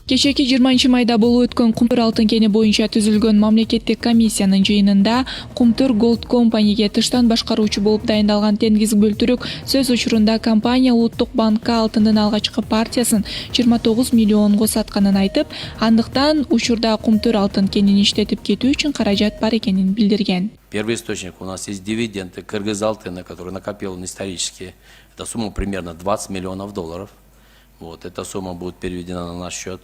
Кечеки 20 майда болуп өткөн Кумтөр алтын кени боюнча түзүлгөн мамлекеттик комиссиянын жыйынында Кумтөр Голд компанияге тыштан башкаруучу болуп дайындалган Тенгиз Бөлтүрүк сөз учурунда компания Улуттук банкка алтындын алгачкы партиясын 29 миллионго сатканын айтып, андыктан учурда Кумтөр алтын кенин иштетип кетүү үчүн каражат бар экенин билдирген. Первый источник у нас есть дивиденды Кыргыз Алтына, который накопил исторически. Эта сумма примерно 20 миллионов долларов. Вот, эта сумма будет переведена на наш счет.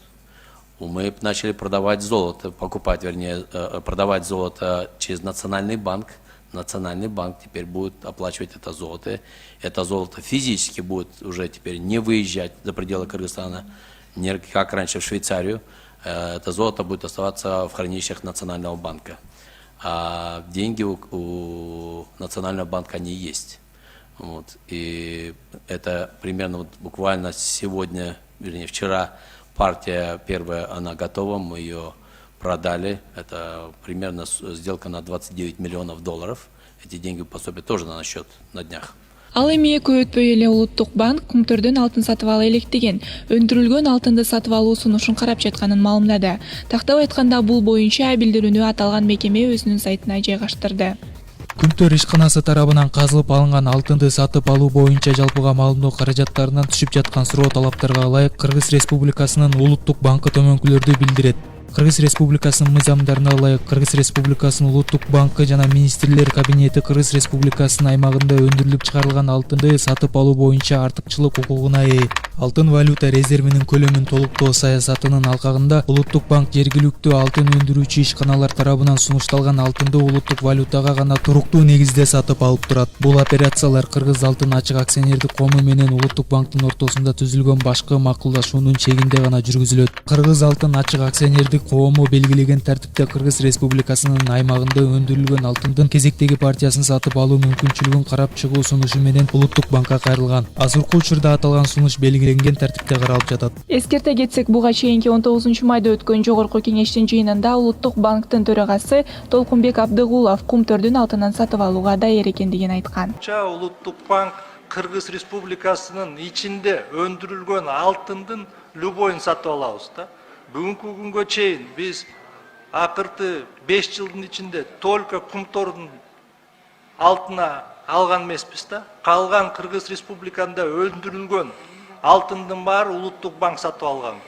Мы начали продавать золото, продавать золото через Национальный банк. Национальный банк теперь будет оплачивать это золото. Это золото физически будет уже теперь не выезжать за пределы Кыргызстана, не как раньше в Швейцарию. Это золото будет оставаться в хранилищах Национального банка. А деньги у Национального банка они есть. Вот. И это примерно буквально сегодня, вернее вчера, партия первая, она готова, мы ее продали. Это примерно сделка на 29 миллионов долларов. Эти деньги поступят тоже на наш счет на днях. Ал эми көп өтпөй эле Улуттук банк Кумтөрдөн алтын сатып ала элек деген өндүрүлгөн алтынды сатып алуу сунушун карап жатканын маалымдады. Тактап айтканда бул боюнча билдирүүнү аталган мекеме өзүнүн сайтына жайгаштырды. Кумтөр ишканасы тарабынан казылып алынган алтынды сатып алуу боюнча жалпыга маалымдоо каражаттарынан түшүп жаткан суроо талаптарга ылайык Кыргыз Республикасынын Улуттук банкы төмөнкүлөрдү билдирет. Кыргыз Республикасынын мыйзамдарына ылайык Кыргыз Республикасынын Улуттук банкы жана министрлер кабинети Кыргыз Республикасынын аймагында өндүрүлүп чыгарылган алтынды сатып алуу боюнча артыкчылык укугуна ээ. Алтын валюта резервинин көлөмүн толуктоо саясатынын алкагында Улуттук банк жергиликтүү алтын өндүрүүчү ишканалар тарабынан сунушталган алтынды улуттук валютага гана туруктуу негизде сатып алып турат. Бул операциялар Кыргыз алтын ачык акционердик коому менен Улуттук банктын ортосунда түзүлгөн башкы макулдашуунун чегинде гана жүргүзүлөт. Кыргыз алтын ачык акционердик коому белгилеген тартипте Кыргыз Республикасынын аймагында өндүрүлгөн алтындын кезектеги партиясын сатып алуу мүмкүнчүлүгүн карап чыгуу сунушу менен Улуттук банкка кайрылган. Азыркы учурда аталган сунуш белгиленген тартипте каралып жатат. Эскерте кетсек, буга чейинки 19 майда өткөн жогорку кеңештин жыйынында Улуттук банктын төрагасы Толкунбек Абдыгулов Кумтөрдөн алтынын сатып алууга даяр экендигин айткан. Улуттук банк Кыргыз Республикасынын ичинде өндүрүлгөн алтындын любойун сатып алабыз да. Бүгүнкү күнгө чейин биз акыркы 5 жылдын ичинде только Кумтөрдөн алтына алган эмеспиз да. Калган Кыргыз Республикасында өндүрүлгөн алтындын баары Улуттук банк сатып алган.